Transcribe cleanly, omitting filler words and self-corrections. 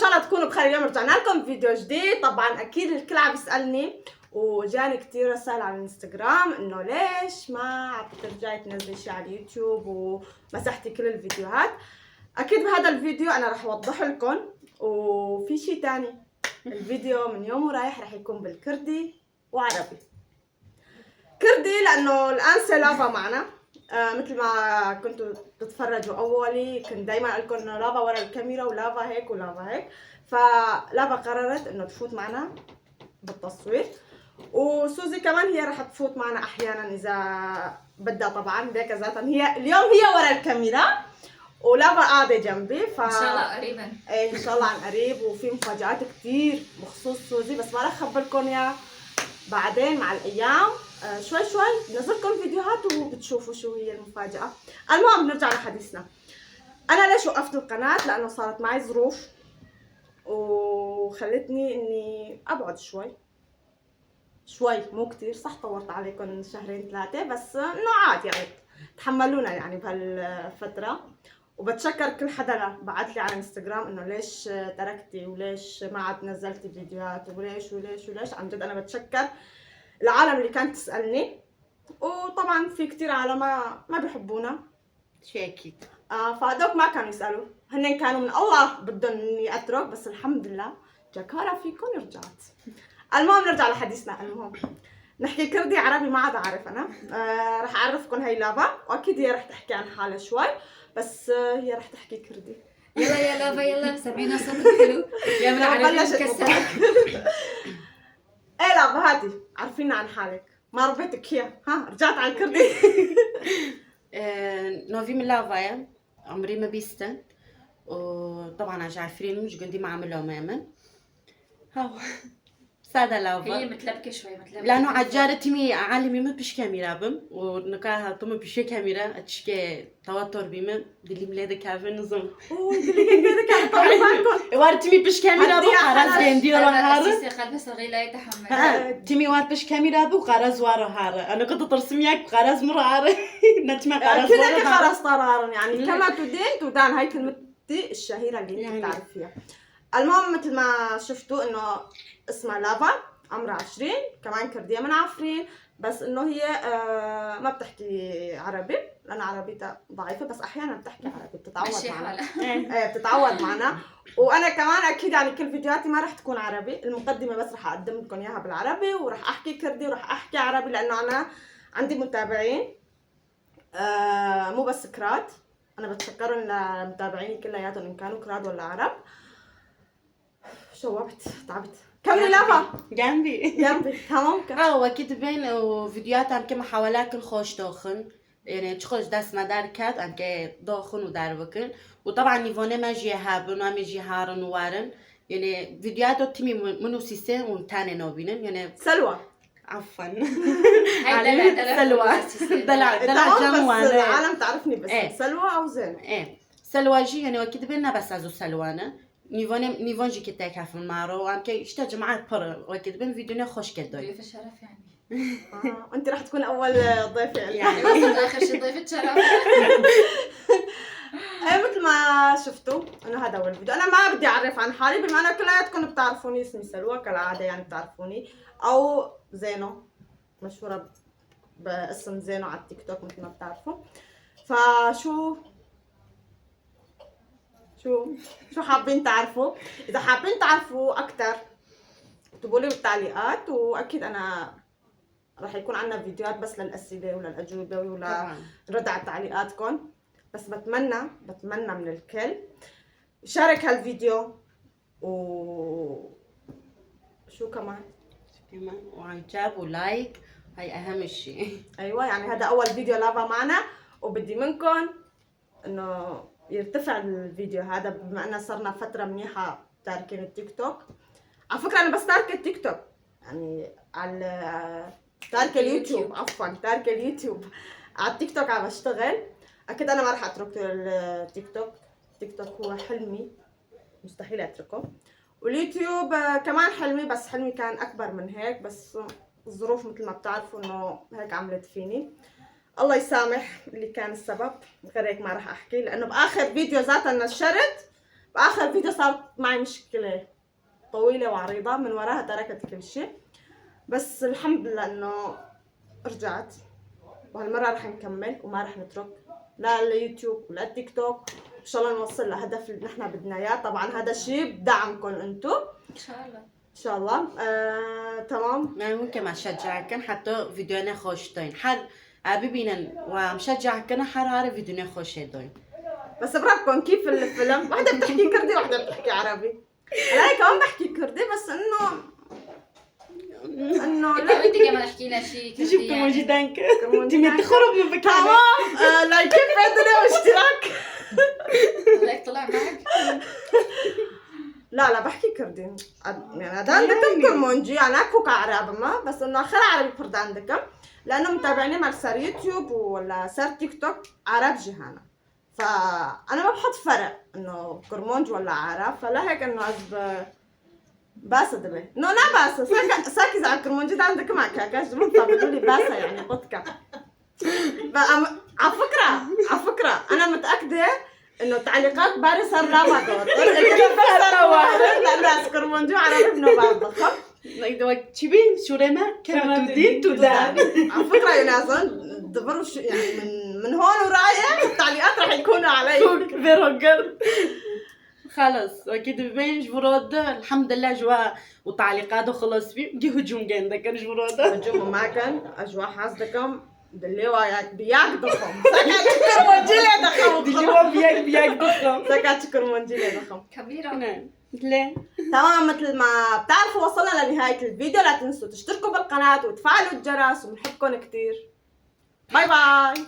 شاء الله تكونوا بخير. اليوم رجعنا لكم بفيديو جديد. طبعا اكيد الكل عم يسالني وجاني كثير رسائل على الانستغرام انه ليش ما عم ترجعي تنزلي شيء على اليوتيوب ومسحتي كل الفيديوهات. اكيد بهذا الفيديو انا رح اوضح لكم. وفي شيء ثاني، الفيديو من يوم ورايح رح يكون بالكردي وعربي. كردي لانه الان سلافا معنا. مثل ما كنتوا تتفرجوا اولي كنت دايما اقول لكم انه لافا ورا الكاميرا ولافا هيك ولافا هيك، فلافا قررت انه تفوت معنا بالتصوير، وسوزي كمان هي رح تفوت معنا احيانا اذا بدها. طبعا هيك ذاتها هي اليوم هي ورا الكاميرا ولافا قاعده جنبي. ان شاء الله قريبا. ايه ان شاء الله عن قريب، وفي مفاجآت كثير بخصوص سوزي بس ما رح اخبركم اياها بعدين مع الايام. شوي شوي نزلكم فيديوهات وبتشوفوا شو هي المفاجأة. المهم نرجع لحديثنا. انا ليش وقفت القناة؟ لانه صارت معي ظروف وخلتني اني ابعد شوي مو كتير. صح طورت عليكم شهرين ثلاثة بس انه عادي يعني تحملونا يعني بهالفترة. وبتشكر كل حدا بعت لي على انستغرام انه ليش تركتي وليش ما عاد نزلتي فيديوهات وليش وليش وليش. عن جد انا بتشكر العالم اللي كانت تسألني. وطبعا في كتير عالم ما بيحبونا شي اكيد. فهدوك ما كانوا يسألوا، هن كانوا من الله بدهم اني اترك، بس الحمد لله جاكارة فيكم رجعت. المهم نرجع لحديثنا. المهم نحكي كردي عربي ما عاد اعرف انا. رح اعرفكم هي لافا، واكيد هي رح تحكي عن حالها شوي بس هي رح تحكي كردي. يلا يا لافا يلا سمعينا صوتك حلو يا من عربي مكسر. ايه لافا هاتي عرفينا عن حالك، ما ربيتك هي ها رجعت عن كردي. نوفي من لافايا عمري ما بيستن، وطبعا عشان عارفين مش قندي ما عملوا ماما هاو سادة لافا. هي متلبكه شوي متلبكه لانه عجارتي مي عالمي ما بيش كاميرا بم ونكاها طم بيش كاميرا اتشكي توتر بيم دلي مليده كافن نظم دلي مليده كافن طبعا وارتي مي بيش كاميرا بو قراز جندي رو هار قلبي صغير لا يتحمل. تيمي وار بيش كاميرا بو قراز وارو هار. انا كنت ترسم ياك قراز مر هار نتما قراز كذا كقراز طرار يعني كما تدين تدان. هاي كلمتي الشهيره اللي انت بتعرفيها. المهم مثل ما شفتوا انه اسمها لافا، عمرها 20، كمان كردية من عفرين، بس انه هي ما بتحكي عربي لان عربيتها ضعيفه، بس احيانا بتحكي عربي بتتعود معنا. ايه بتتعود معنا. وانا كمان اكيد يعني كل فيديوهاتي ما رح تكون عربي، المقدمه بس رح اقدم لكم اياها بالعربي ورح احكي كردي ورح احكي عربي لانه انا عندي متابعين مو بس كراد. انا بتشكرهم لمتابعيني كلياتهم ان كانوا كراد ولا عرب. شوبت تعبت. كملي لافا جنبي تمام. واكيد بين وفيديوهات ام كم حوالات الخوش داخن يعني تخش دست مدار كات ام كي داخن ودار بكن. وطبعا نيفونه ما جي هابن وما جي هارن وارن يعني فيديوهات تيمي منو سيسين ومتاني نوبينن يعني سلوى عفوا هاي سلوى دلع جموان العالم تعرفني بس ايه. سلوى او زين ايه سلوى جي يعني واكيد بينا بس ازو سلوانا نيفون جي كتاك في المارو وام كي اشتا جماعات بر واكيد بين فيديونا خوش كدوي ضيف الشرف يعني. انت راح تكون اول ضيفه يعني بس اخر شيء ضيف الشرف. مثل ما شفتوا انه هذا هو الفيديو. انا ما بدي اعرف عن حالي بما انه كلياتكم بتعرفوني اسمي سلوى كالعاده يعني بتعرفوني، او زينو مشهوره باسم زينو على التيك توك مثل ما بتعرفوا. فشو حابين تعرفوا؟ اذا حابين تعرفوا اكثر اكتبوا لي بالتعليقات، واكيد انا راح يكون عندنا فيديوهات بس للاسئله وللاجوبه ولرد على تعليقاتكم. بس بتمنى من الكل يشارك هالفيديو شو كمان وعجاب ولايك، هاي اهم شيء. ايوه يعني هذا اول فيديو لافا معنا، وبدي منكم انه يرتفع الفيديو هذا بما انه صرنا فتره منيحه تاركين التيك توك. على فكره انا بس تاركه التيك توك يعني على تاركه اليوتيوب، عفوا تاركه اليوتيوب. على التيك توك عم بشتغل. اكيد انا ما راح اترك التيك توك. التيك توك هو حلمي مستحيل اتركه، واليوتيوب كمان حلمي بس حلمي كان اكبر من هيك، بس الظروف مثل ما بتعرفوا انه هيك عملت فيني. الله يسامح اللي كان السبب، غير هيك ما راح احكي لانه باخر فيديو ذاتها نشرت بآخر فيديو صارت معي مشكلة طويلة وعريضة، من وراها تركت كل شيء، بس الحمد لله إنه رجعت، وهالمرة رح نكمل وما رح نترك لا اليوتيوب ولا التيك توك، إن شاء الله نوصل لهدف اللي نحن بدنا إياه. طبعا هذا الشيء بدعمكم أنتم ان شاء الله. إن شاء الله. تمام. ما ممكن ما شجعكن حتى فيديونا خوشتين حر ببينن ومشجعكن حر هاري فيديونا خوشتين. بس برأيكم كيف الفيلم؟ واحدة بتحكي كردي واحدة بتحكي عربي. أنا هيك كمان بحكي كردي، بس إنه انت وانت كمان احكي لنا شيء كردي شفت موجي دانك كرمونجي انت دانك. تخرب من مكانك. تمام. لايك بدنا واشتراك. هيك طلع معك. لا بحكي كردي يعني هذا عندكم كرمونجي انا كوك عرب ما، بس انه اخر عربي فرد عندكم لانه متابعيني مال صار يوتيوب ولا صار تيك توك عرب جهانا، فانا ما بحط فرق انه كرمونج ولا عرب، فلا هيك انه باسا دبي انه لا باسا ساكي على كرمونجي ده عندكم مع كاكاش دبي بيقولوا لي باسا يعني بودكا. على فكره انا متاكده انه تعليقات باري صار لا ما دور لانه اذكر منجو عربي انه بعد ضخم تشبين شوريما كما تدين تدان. على فكره يا ناس دبروا يعني من هون ورايح التعليقات راح يكونوا علي فيروجر خلص اكيد ببين جبرود الحمد لله جوا وتعليقات وخلص في دي هجوم عندك كان جبرود هجوم ما كان اجواء حاسدكم دليوا بياك ضخم سكت كرمونجيلي ضخم دليوا بياك ضخم سكت كرمونجيلي ضخم كبيرة. ليه؟ تمام. مثل ما بتعرفوا وصلنا لنهاية الفيديو، لا تنسوا تشتركوا بالقناة وتفعلوا الجرس، وبنحبكم كتير. باي باي.